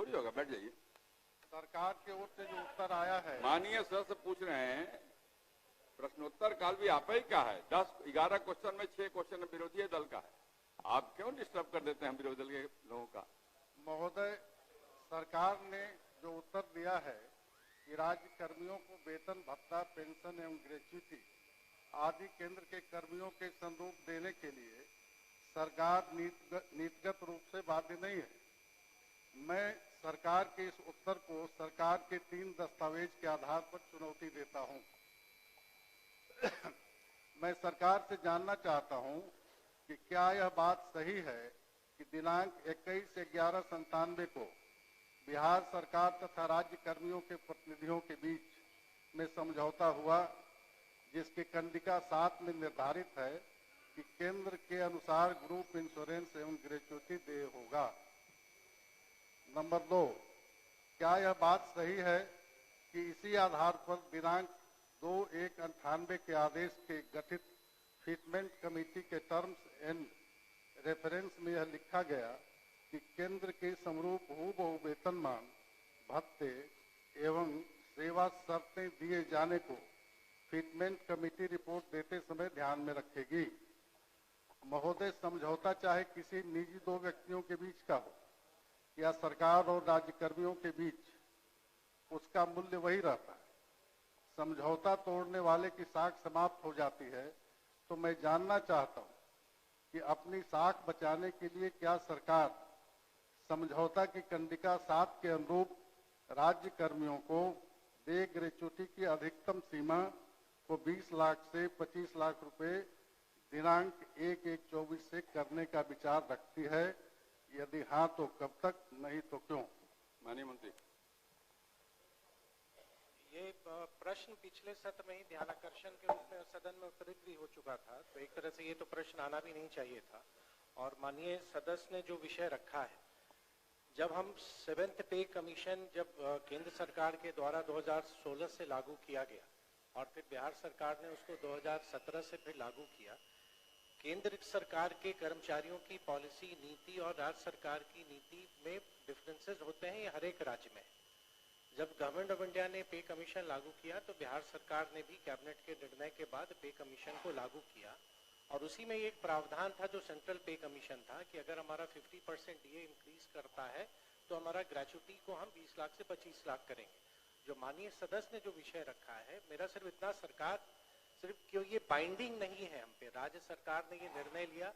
थोड़ी होगा, बैठ जाइए। सरकार की ओर से जो उत्तर आया है, माननीय सर से पूछ रहे हैं, प्रश्नोत्तर काल भी आप ही का है। 10-11 क्वेश्चन में 6 क्वेश्चन विरोधी दल का है। आप क्यों डिस्टर्ब कर देते हैं विरोधी दल के लोगों का? महोदय, सरकार ने जो उत्तर दिया है कि राज्य कर्मियों को वेतन भत्ता, पेंशन एवं ग्रेच्युटी आदि केंद्र के कर्मियों के संरूप देने के लिए सरकार नीतिगत रूप से बाध्य नहीं है। मैं सरकार के इस उत्तर को सरकार के 3 दस्तावेज के आधार पर चुनौती देता हूं। मैं सरकार से जानना चाहता हूं कि क्या यह बात सही है कि दिनांक 21/11/97 को बिहार सरकार तथा राज्य कर्मियों के प्रतिनिधियों के बीच में समझौता हुआ, जिसकी कंडिका 7 में निर्धारित है कि केंद्र के अनुसार ग्रुप इंश्योरेंस एवं ग्रेच्युटी देय होगा। नंबर 2, क्या यह बात सही है कि इसी आधार पर दिनांक 2/1/98 के आदेश के गठित फिटमेंट कमेटी के टर्म्स एंड रेफरेंस में यह लिखा गया कि केंद्र के समरूप हूबहू वेतनमान, भत्ते एवं सेवा शर्तें दिए जाने को फिटमेंट कमेटी रिपोर्ट देते समय ध्यान में रखेगी? महोदय, समझौता चाहे किसी निजी 2 व्यक्तियों के बीच का हो या सरकार और राज्य कर्मियों के बीच, उसका मूल्य वही रहता है। समझौता तोड़ने वाले की साख समाप्त हो जाती है, तो मैं जानना चाहता हूं कि अपनी साख बचाने के लिए क्या सरकार समझौता की कंडिका 7 के अनुरूप राज्य कर्मियों को देय ग्रेच्युटी की अधिकतम सीमा को 20 लाख से 25 लाख रुपए दिनांक 1/1/24 से करने का विचार रखती है? यदि हाँ तो कब तक, नहीं तो क्यों? माननीय मंत्री। ये प्रश्न पिछले सत्र में ही ध्यानाकर्षण के रूप में सदन में उत्तरित भी हो चुका था, तो एक तरह से ये तो प्रश्न आना भी नहीं चाहिए था। और माननीय सदस्य ने जो विषय रखा है, जब हम 7th पे कमीशन जब केंद्र सरकार के द्वारा 2016 से लागू किया गया और फिर बिहार सरकार ने उसको 2017 से फिर लागू किया, केंद्र सरकार के कर्मचारियों की पॉलिसी नीति और राज्य सरकार की नीति में डिफरेंसेस होते हैं, ये हर एक राज्य में। जब गवर्नमेंट ऑफ इंडिया ने पे कमीशन लागू किया तो बिहार सरकार ने भी कैबिनेट के निर्णय के बाद पे कमीशन को लागू किया, और उसी में एक प्रावधान था जो सेंट्रल पे कमीशन था कि अगर हमारा 50% डीए इंक्रीज करता है तो हमारा ग्रेच्युटी को हम 20 लाख से 25 लाख करेंगे। जो माननीय सदस्य ने जो विषय रखा है, मेरा सिर्फ इतना, सरकार सिर्फ क्यों ये बाइंडिंग नहीं है हम पे, राज्य सरकार ने ये निर्णय लिया।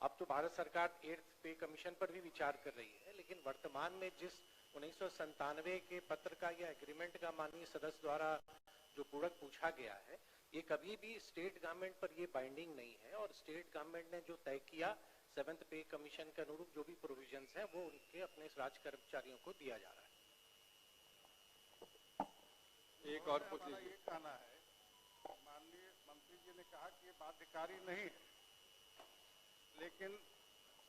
अब तो भारत सरकार 8th पे कमीशन पर भी विचार कर रही है, लेकिन वर्तमान में जिस 1997 के पत्र का या एग्रीमेंट का माननीय सदस्य द्वारा जो पूरक पूछा गया है, ये कभी भी स्टेट गवर्नमेंट पर ये बाइंडिंग नहीं है, और स्टेट गवर्नमेंट ने जो तय किया 7th पे कमीशन के अनुरूप जो भी प्रोविजंस हैं वो उनके अपने राज्य कर्मचारियों को दिया जा रहा है। एक और पूछ लीजिए। ये कहना है, माननीय मंत्री जी ने कहा कि ये बाध्यकारी नहीं है, लेकिन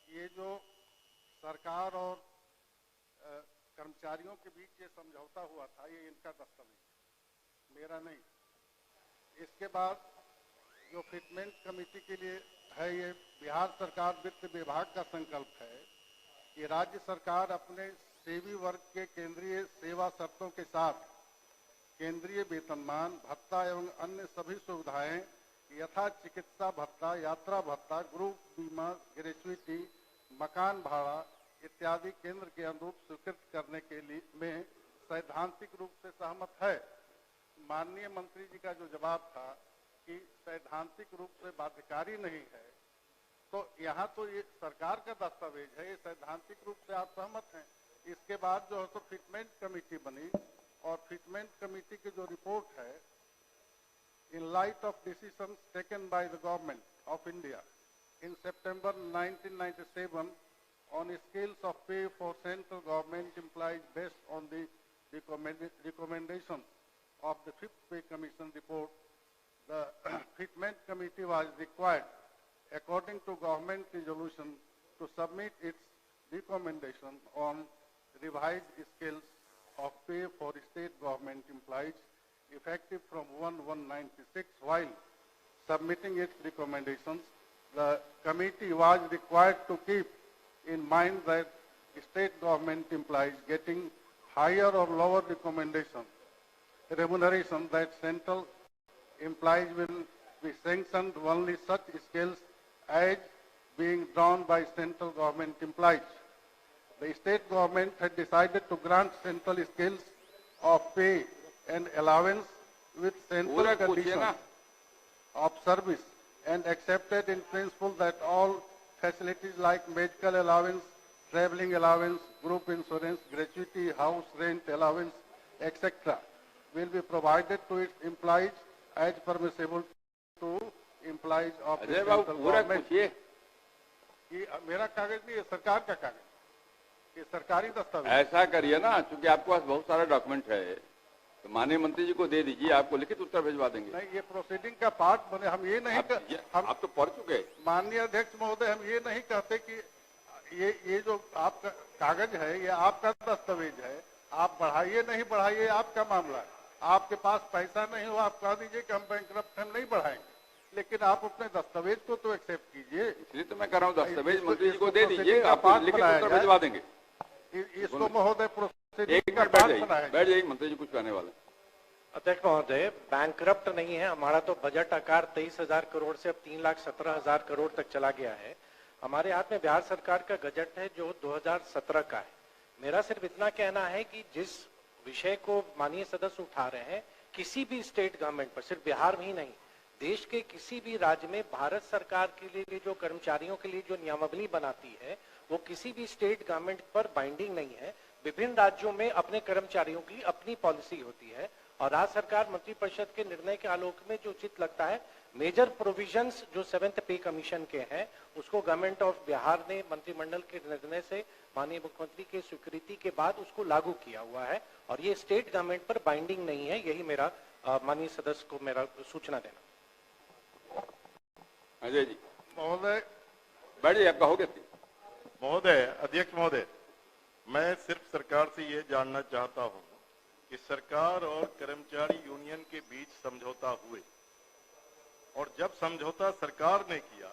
ये जो सरकार और कर्मचारियों के बीच ये समझौता हुआ था, ये इनका दस्तावेज, मेरा नहीं। इसके बाद जो फिटमेंट कमेटी के लिए है, ये बिहार सरकार वित्त विभाग का संकल्प है कि राज्य सरकार अपने सेवी वर्ग के केंद्रीय सेवा शर्तों के साथ केंद्रीय वेतनमान, भत्ता एवं अन्य सभी सुविधाएं यथा चिकित्सा भत्ता, यात्रा भत्ता, ग्रुप बीमा, ग्रेच्युटी, मकान भाड़ा इत्यादि केंद्र के अनुरूप स्वीकृत करने के लिए में सैद्धांतिक रूप से सहमत है। माननीय मंत्री जी का जो जवाब था कि सैद्धांतिक रूप से बाध्यकारी नहीं है, तो यहाँ तो ये सरकार का दस्तावेज है, ये सैद्धांतिक रूप से आप सहमत हैं। इसके बाद जो है तो फिटमेंट कमेटी बनी, और फिटमेंट कमेटी की जो रिपोर्ट है, in light of decision taken by the government of India in September 1997 on scales of pay for central government employees based on the recommendations of the 5th Pay Commission report, the Fitment Committee was required, according to government resolution, to submit its recommendation on revised scales of pay for state government employees effective from 1/1/96. While submitting its recommendations, the committee was required to keep in mind that state government employees getting higher or lower remuneration that central employees will be sanctioned only such scales as being drawn by central government employees. The state government had decided to grant central scales of pay and allowance with central पूरा पूछिए conditions ना। of service and accepted in principle that all facilities like medical allowance, traveling allowance, group insurance, gratuity, house rent allowance, etc. will be provided to its employees as permissible to employees of the Ajay Babu central पूरा government. पूछिए। ये मेरा कागज नहीं है, सरकार का कागज, ये सरकारी दस्तावेज। ऐसा करिए ना, क्योंकि आपके पास बहुत सारा डॉक्यूमेंट है, तो माननीय मंत्री जी को दे दीजिए, आपको लिखित उत्तर भिजवा देंगे। नहीं, ये प्रोसीडिंग का पार्ट बने, हम ये नहीं आप तो पढ़ चुके। माननीय अध्यक्ष महोदय, हम ये नहीं कहते कि ये जो आपका कागज है ये आपका दस्तावेज है, आप बढ़ाइए नहीं बढ़ाइए आपका मामला है। आपके पास पैसा नहीं हो, आप कह दीजिए कि हम बैंकरप्ट हम नहीं बढ़ाएंगे, लेकिन आप अपने दस्तावेज को तो एक्सेप्ट कीजिए। इसलिए तो मैं कर रहा हूँ, दस्तावेज मंत्री जी को दे दीजिए, आपको लिखित उत्तर भिजवा देंगे। इसको महोदय एक मिनट बैठ जाइए, मंत्री जी कुछ कहने वाले। अध्यक्ष महोदय, बैंकरप्ट नहीं है हमारा, तो बजट आकार 23,000 करोड़ से अब 3,17,000 करोड़ तक चला गया है। हमारे हाथ में बिहार सरकार का बजट है जो 2017 का है। मेरा सिर्फ इतना कहना है कि जिस विषय को माननीय सदस्य उठा रहे हैं, किसी भी स्टेट गवर्नमेंट पर, सिर्फ बिहार में ही नहीं, देश के किसी भी राज्य में भारत सरकार के लिए जो कर्मचारियों के लिए जो नियमावली बनाती है वो किसी भी स्टेट गवर्नमेंट पर बाइंडिंग नहीं है। विभिन्न राज्यों में अपने कर्मचारियों की अपनी पॉलिसी होती है और राज्य सरकार मंत्रिपरिषद के निर्णय के आलोक में जो उचित लगता है, मेजर प्रोविजंस जो 7th पे कमीशन के हैं उसको गवर्नमेंट ऑफ बिहार ने मंत्रिमंडल के निर्णय से माननीय मुख्यमंत्री की स्वीकृति के बाद उसको लागू किया हुआ है और ये स्टेट गवर्नमेंट पर बाइंडिंग नहीं है। यही मेरा माननीय सदस्य को मेरा सूचना देना। अजय जी महोदय बैठिए, आपका हो गया। महोदय, अध्यक्ष महोदय, मैं सिर्फ सरकार से ये जानना चाहता हूं कि सरकार और कर्मचारी यूनियन के बीच समझौता हुए और जब समझौता सरकार ने किया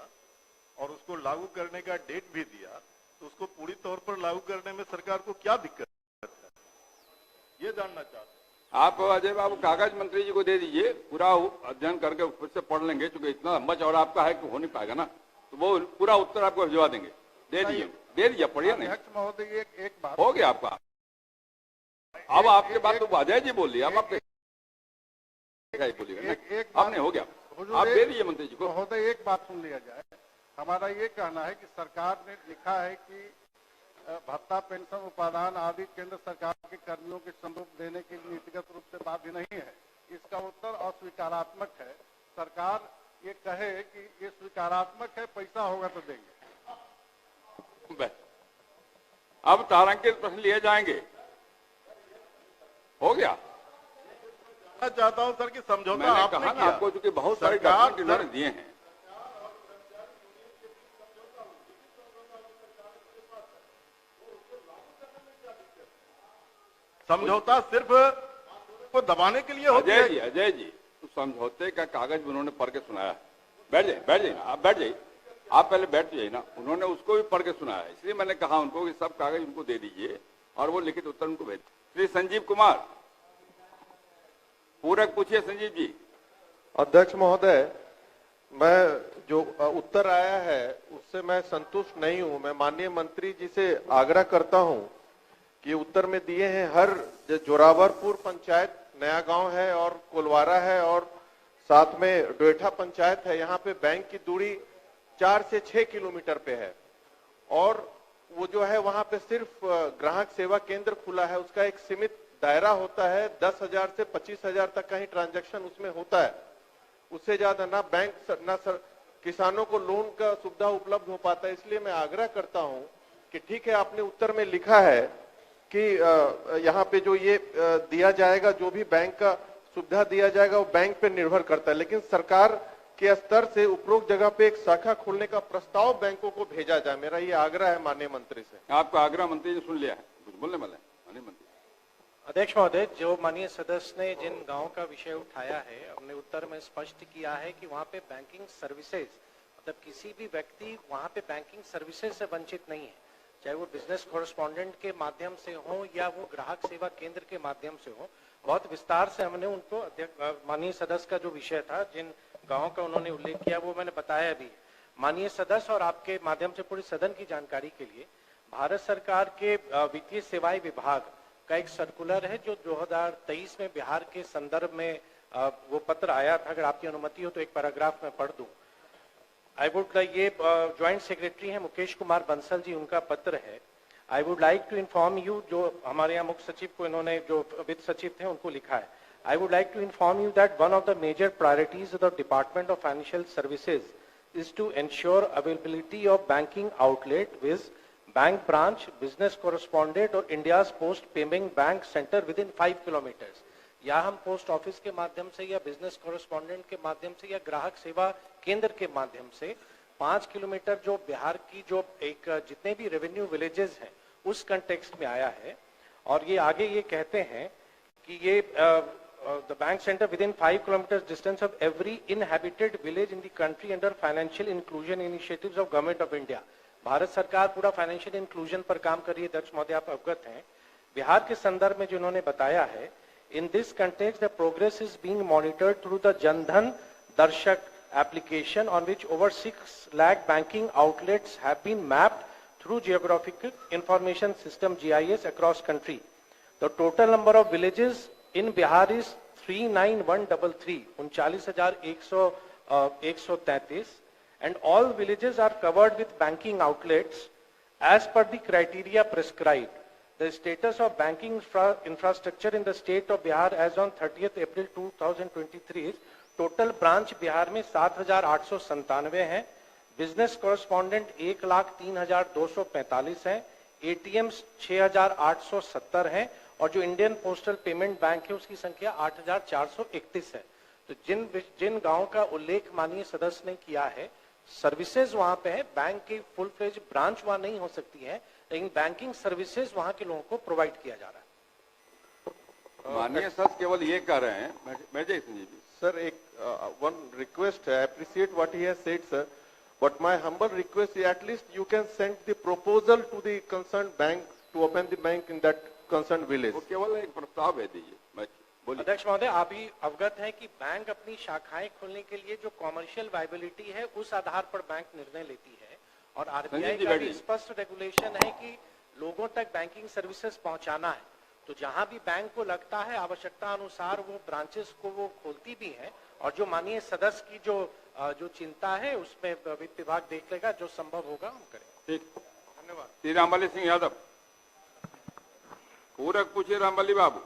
और उसको लागू करने का डेट भी दिया, तो उसको पूरी तौर पर लागू करने में सरकार को क्या दिक्कत है, ये जानना चाहता हूं। आप अजय बाबू कागज मंत्री जी को दे दीजिए, पूरा अध्ययन करके फिर से पढ़ लेंगे, क्योंकि इतना लंबा चौड़ा आपका है कि हो नहीं पाएगा ना, तो वो पूरा उत्तर आपको भिजवा देंगे। दे दीजिए, पढ़िए। नहीं अध्यक्ष महोदय, एक बात हो गया आपका। अब आपके बात तो अजय जी बोल रही, अब आप बोलिएगा। अब नहीं हो गया, आप दे दीजिए मंत्री जी को। महोदय, एक बात सुन लिया जाए। हमारा ये कहना है कि सरकार ने लिखा है कि भत्ता, पेंशन, उपादान आदि केंद्र सरकार के कर्मियों के संरूप देने के लिए नीतिगत रूप से बाध्य नहीं है। इसका उत्तर अस्वीकारात्मक है। सरकार ये कहे कि ये स्वीकारात्मक है, पैसा होगा तो देंगे। अब तारांकित प्रश्न लिए जाएंगे। हो गया। मैं चाहता हूं सर कि समझौता मैंने आपने कहा ना किया। आपको, क्योंकि बहुत सारे सरकार डॉक्यूमेंट इन्होंने दिए हैं। समझौता सिर्फ को दबाने के लिए होता है। अजय जी तो समझौते का कागज उन्होंने पढ़ के सुनाया। बैठ जाइए ना, आप बैठ जाइए, आप पहले बैठ जाइए ना। उन्होंने उसको भी पढ़ के सुनाया, इसलिए मैंने कहा उनको कि सब कागज उनको दे दीजिए और वो लिखित उत्तर उनको भेज। श्री संजीव कुमार, पूरक पूछिए संजीव जी। अध्यक्ष महोदय, मैं जो उत्तर आया है उससे मैं संतुष्ट नहीं हूं। मैं माननीय मंत्री जी से आग्रह करता हूं कि उत्तर में दिए हैं हर जोरावरपुर पंचायत, नया गांव है और कोलवारा है और साथ में डोएठा पंचायत है, यहाँ पे बैंक की दूरी 4 से 6 किलोमीटर पे है और वो जो है वहां पे सिर्फ ग्राहक सेवा केंद्र खुला है। उसका एक सीमित दायरा होता है, 10,000 से 25,000 तक का ही ट्रांजैक्शन उसमें होता है। उससे ज्यादा ना बैंक ना किसानों को लोन का सुविधा उपलब्ध हो पाता है। इसलिए मैं आग्रह करता हूं कि ठीक है, आपने उत्तर में लिखा है कि यहाँ पे जो ये दिया जाएगा, जो भी बैंक का सुविधा दिया जाएगा वो बैंक पे निर्भर करता है, लेकिन सरकार के स्तर से उपरोक्त जगह पे एक शाखा खोलने का प्रस्ताव बैंकों को भेजा जाए। मेरा ये आग्रह है माननीय मंत्री से। आपका आग्रह मंत्री ने सुन लिया है, कुछ बोलने वाले माननीय मंत्री। अध्यक्ष महोदय, जो माननीय सदस्य ने जिन गांव का विषय उठाया है, हमने उत्तर में स्पष्ट किया है कि वहां पे बैंकिंग सर्विसेज, मतलब किसी भी व्यक्ति वहां पे बैंकिंग सर्विसेज से वंचित नहीं है। चाहे वो बिजनेस कॉरेस्पॉन्डेंट के माध्यम से हो या वो ग्राहक सेवा केंद्र के माध्यम से हो, बहुत विस्तार से हमने उनको माननीय सदस्य का जो विषय था, जिन गांवों का उन्होंने उल्लेख किया, वो मैंने बताया भी। माननीय सदस्य और आपके माध्यम से पूरे सदन की जानकारी के लिए, भारत सरकार के वित्तीय सेवाएं विभाग का एक सर्कुलर है जो 2023 में बिहार के संदर्भ में वो पत्र आया था। अगर आपकी अनुमति हो तो एक पैराग्राफ में पढ़ दूं। आई वुड ये ज्वाइंट सेक्रेटरी हैं मुकेश कुमार बंसल जी, उनका पत्र है। I would like to inform you, जो हमारे यहाँ मुख्य सचिव को इन्होंने, जो वित्त सचिव थे, उनको लिखा है। I would like to inform you that one of the major priorities of the department of financial services is to ensure availability of banking outlet with bank branch, business correspondent or India's post payment bank center within 5 kilometers। या हम post office के माध्यम से या business correspondent के माध्यम से या ग्राहक सेवा केंद्र के माध्यम से 5 किलोमीटर जो बिहार की जो एक जितने भी रेवेन्यू विलेजेस हैं उस कंटेक्स्ट में आया है। और ये आगे ये कहते हैं कि ये the bank center within 5 kilometers distance of every inhabited village in the country under financial inclusion initiatives of government of India। Bharat सरकार पूरा फाइनेंशियल इंक्लूजन पर काम कर रही है। अध्यक्ष महोदय, आप अवगत हैं। बिहार के संदर्भ में जो उन्होंने बताया है, in this context the progress is being monitored through the Jan Dhan Darshak application on which over 6 lakh banking outlets have been mapped through geographical information system GIS across country। The total number of villages in Bihar is 39133, 39,133, and all villages are covered with banking outlets as per the criteria prescribed। The status of banking infrastructure in the state of Bihar as on 30th April 2023 is total branch Bihar में 7,897 हैं, business correspondent 1,03,245 हैं, ATMs 6,870 हैं और जो Indian postal payment bank है उसकी संख्या 8,431 है। तो जिन गांवों का उल्लेख माननीय सदस्य ने किया है, सर्विसेज वहां पे है। बैंक की फुल फ्लेज ब्रांच वहां नहीं हो सकती है, लेकिन बैंकिंग सर्विसेज वहां के लोगों को प्रोवाइड किया जा रहा है। माननीय सदस्य केवल ये कह रहे हैं, मैं जय संजीव जी सर, एक वन रिक्वेस्ट है, appreciate what he has said sir, but my humble request is at least you can send the proposal to the concern bank to open the bank in that concern village. वो केवल एक प्रस्ताव भेज दीजिए। मैं बोलिए। अध्यक्ष महोदय, आप भी अवगत हैं कि बैंक अपनी शाखाएं खोलने के लिए जो कॉमर्शियल वायबिलिटी है उस आधार पर बैंक निर्णय लेती है, और आरबीआई का भी स्पष्ट रेगुलेशन है कि लोगों तक बैंकिंग सर्विसेज पहुंचाना है। तो जहां भी बैंक को लगता है आवश्यकता अनुसार वो ब्रांचेस को वो खोलती भी है, और जो माननीय सदस्य की जो चिंता है उसमें वित्त विभाग देख लेगा, जो संभव होगा हम करेंगे। ठीक, धन्यवाद। श्री रामबली सिंह यादव। पूरक पूछिए रामबली बाबू।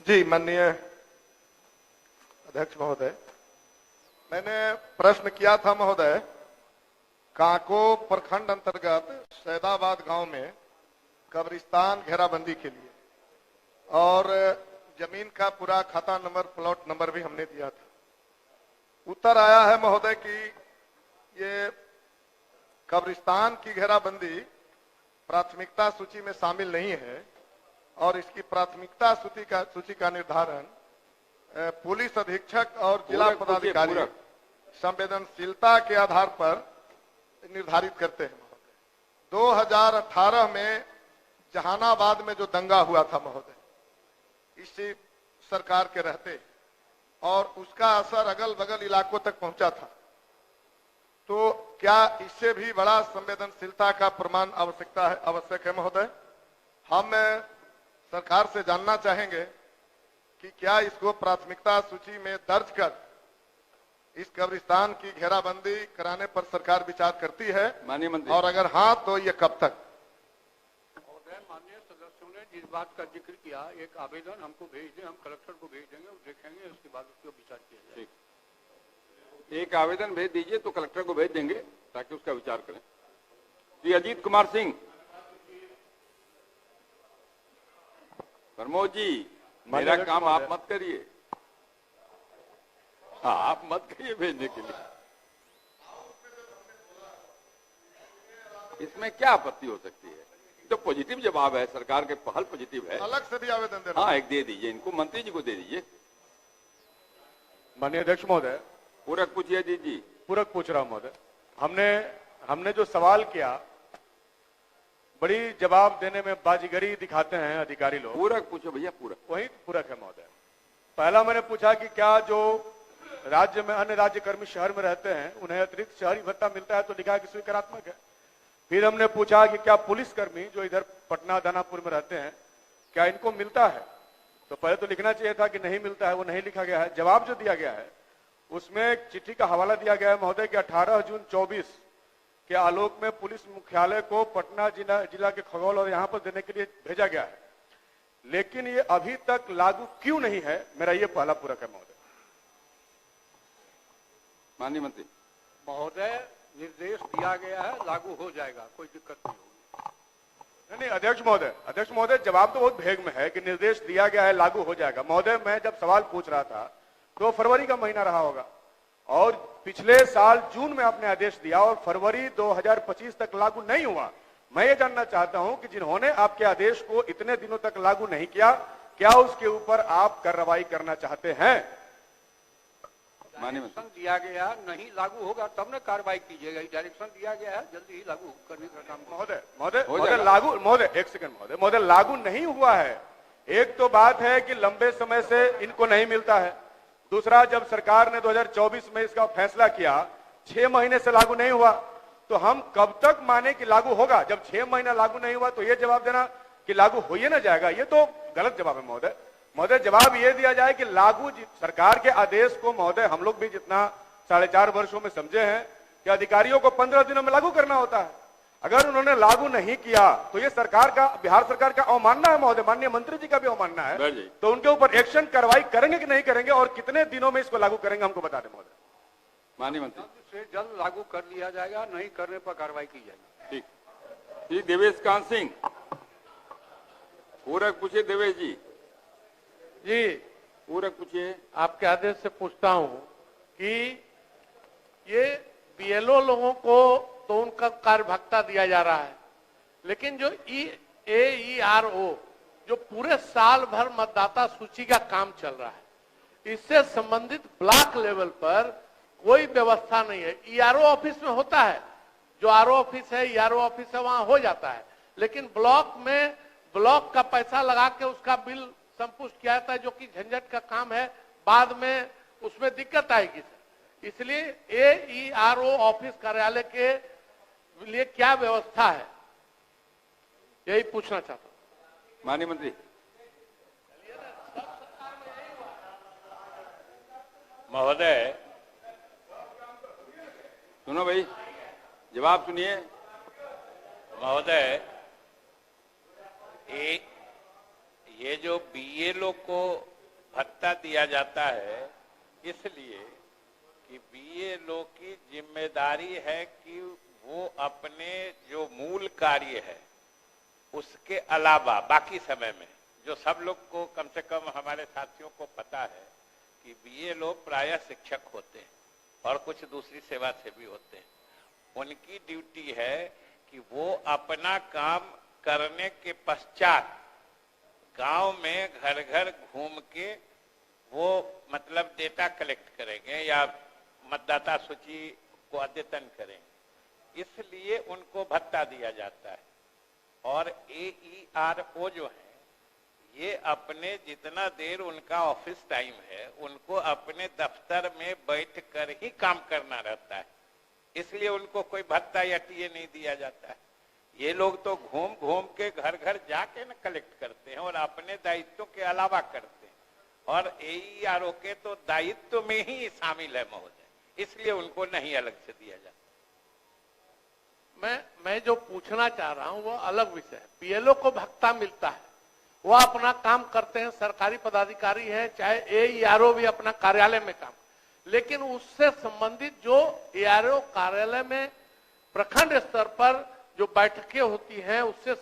जी, माननीय अध्यक्ष महोदय, मैंने प्रश्न किया था महोदय, काको प्रखंड अंतर्गत सैदाबाद गांव में कब्रिस्तान घेराबंदी के लिए, और जमीन का पूरा खाता नंबर, प्लॉट नंबर भी हमने दिया था। उत्तर आया है महोदय कि ये कब्रिस्तान की घेराबंदी प्राथमिकता सूची में शामिल नहीं है, और इसकी प्राथमिकता सूची का निर्धारण पुलिस अधीक्षक और जिला पदाधिकारी संवेदनशीलता के आधार पर निर्धारित करते हैं महोदय। 2018 में जहानाबाद में जो दंगा हुआ था महोदय, इसी सरकार के रहते, और उसका असर अगल बगल इलाकों तक पहुंचा था। तो क्या इससे भी बड़ा संवेदनशीलता का प्रमाण आवश्यक है महोदय? हम सरकार से जानना चाहेंगे कि क्या इसको प्राथमिकता सूची में दर्ज कर इस कब्रिस्तान की घेराबंदी कराने पर सरकार विचार करती है, माननीय मंत्री, और अगर हाँ तो ये कब तक? माननीय सदस्यों ने जिस बात का जिक्र किया, एक आवेदन हमको भेज दें, हम कलेक्टर को भेज देंगे, देखेंगे, उसके बाद उसको विचार किया जाएगा। एक आवेदन भेज दीजिए तो कलेक्टर को भेज देंगे ताकि उसका विचार करें। श्री अजीत कुमार सिंह। प्रमोद जी, मेरा काम आप मत करिए। हाँ, आप मत करिए भेजने के लिए। इसमें क्या आपत्ति हो सकती है? तो पॉजिटिव जवाब है, सरकार के पहल पॉजिटिव है। अलग से भी आवेदन देना? हाँ, एक दे दीजिए इनको, मंत्री जी को दे दीजिए। माननीय अध्यक्ष महोदय, पूरक पूछिए जी। पूरक पूछ रहा हूं महोदय। हमने जो सवाल किया बड़ी जवाब देने में बाजीगरी दिखाते हैं अधिकारी लोग। पूरक पूछो भैया, पूरक। वही पूरक है महोदय। पहला मैंने पूछा कि क्या जो राज्य में अन्य राज्य कर्मी शहर में रहते हैं उन्हें अतिरिक्त शहरी भत्ता मिलता है, तो लिखा है कि स्वीकारात्मक है। फिर हमने पूछा कि क्या पुलिसकर्मी जो इधर पटना दानापुर में रहते हैं क्या इनको मिलता है, तो पहले तो लिखना चाहिए था कि नहीं मिलता है, वो नहीं लिखा गया है। जवाब जो दिया गया है उसमें एक चिट्ठी का हवाला दिया गया है महोदय कि 18 जून 24 के आलोक में पुलिस मुख्यालय को पटना जिला के खगौल और यहां पर देने के लिए भेजा गया है, लेकिन ये अभी तक लागू क्यों नहीं है, मेरा ये पहला पूरक है महोदय। माननीय मंत्री महोदय, निर्देश दिया गया है, लागू हो जाएगा, कोई दिक्कत नहीं होगी। नहीं अध्यक्ष महोदय जवाब तो बहुत भेग में है कि निर्देश दिया गया है, लागू हो जाएगा। महोदय मैं जब सवाल पूछ रहा था तो फरवरी का महीना रहा होगा और पिछले साल जून में आपने आदेश दिया और फरवरी 2025 तक लागू नहीं हुआ। मैं ये जानना चाहता हूं कि जिन्होंने आपके आदेश को इतने दिनों तक लागू नहीं किया, क्या उसके ऊपर आप कार्रवाई करना चाहते हैं? डायरेक्शन दिया गया, नहीं लागू होगा तब न कार्रवाई कीजिएगा। डायरेक्शन दिया गया है, जल्दी ही लागू करने का काम। महोदय लागू नहीं हुआ है। एक तो बात है कि लंबे समय से इनको नहीं मिलता है, दूसरा जब सरकार ने 2024 में इसका फैसला किया 6 महीने से लागू नहीं हुआ, तो हम कब तक माने कि लागू होगा? जब 6 महीना लागू नहीं हुआ तो ये जवाब देना कि लागू हो ही ना जाएगा, ये तो गलत जवाब है महोदय। जवाब ये दिया जाए कि लागू सरकार के आदेश को महोदय हम लोग भी जितना 4.5 वर्षों में समझे हैं कि अधिकारियों को 15 दिनों में लागू करना होता है। अगर उन्होंने लागू नहीं किया तो ये सरकार का, बिहार सरकार का अवमानना है महोदय, माननीय मंत्री जी का भी अवमानना है। तो उनके ऊपर एक्शन कार्रवाई करेंगे कि नहीं करेंगे और कितने दिनों में इसको लागू करेंगे, हमको बता दें महोदय। माननीय मंत्री से जल्द लागू कर लिया जाएगा, नहीं करने पर कार्रवाई की जाएगी। ठीक। देवेश कांत सिंह पूरक पूछिए। देवेश जी पूरक पूछिए। आपके आदेश से पूछता हूं कि ये बीएलओ लोगों को तो उनका कार्य भत्ता दिया जा रहा है, लेकिन जो AERO जो पूरे साल भर मतदाता सूची का काम चल रहा है, इससे संबंधित ब्लॉक लेवल पर कोई व्यवस्था नहीं है। ERO ऑफिस में होता है, जो RO ऑफिस है, ERO ऑफिस है, वहां हो जाता है, लेकिन ब्लॉक में ब्लॉक का पैसा लगा के उसका बिल संपुष्ट किया जाता है, जो कि झंझट का काम है, बाद में उसमें दिक्कत आएगी। इसलिए AERO ऑफिस कार्यालय के लिए क्या व्यवस्था है, यही पूछना चाहता हूं। माननीय मंत्री महोदय, सुनो भाई, जवाब सुनिए। महोदय, ये जो बीएलओ को भत्ता दिया जाता है इसलिए कि बीएलओ की जिम्मेदारी है कि वो अपने जो मूल कार्य है उसके अलावा बाकी समय में, जो सब लोग को कम से कम हमारे साथियों को पता है कि बीएलओ प्रायः शिक्षक होते हैं और कुछ दूसरी सेवा से भी होते हैं, उनकी ड्यूटी है कि वो अपना काम करने के पश्चात गांव में घर घर घूम के वो मतलब डेटा कलेक्ट करेंगे या मतदाता सूची को अद्यतन करेंगे, इसलिए उनको भत्ता दिया जाता है। और AERO जो है ये अपने जितना देर उनका ऑफिस टाइम है उनको अपने दफ्तर में बैठ कर ही काम करना रहता है, इसलिए उनको कोई भत्ता या टीए नहीं दिया जाता है। ये लोग तो घूम घूम के घर घर जाके न कलेक्ट करते हैं और अपने दायित्व के अलावा करते हैं, और AERO के तो दायित्व में ही शामिल है महोदय, इसलिए उनको नहीं अलग से दिया जाता। मैं जो पूछना चाह रहा हूं वो अलग विषय है। बीएलओ को भत्ता मिलता है, वो अपना काम करते हैं, सरकारी पदाधिकारी हैं, चाहे AERO भी अपना कार्यालय में काम, लेकिन उससे संबंधित जो AERO कार्यालय में प्रखंड स्तर पर जो बैठकें होती हैं उससे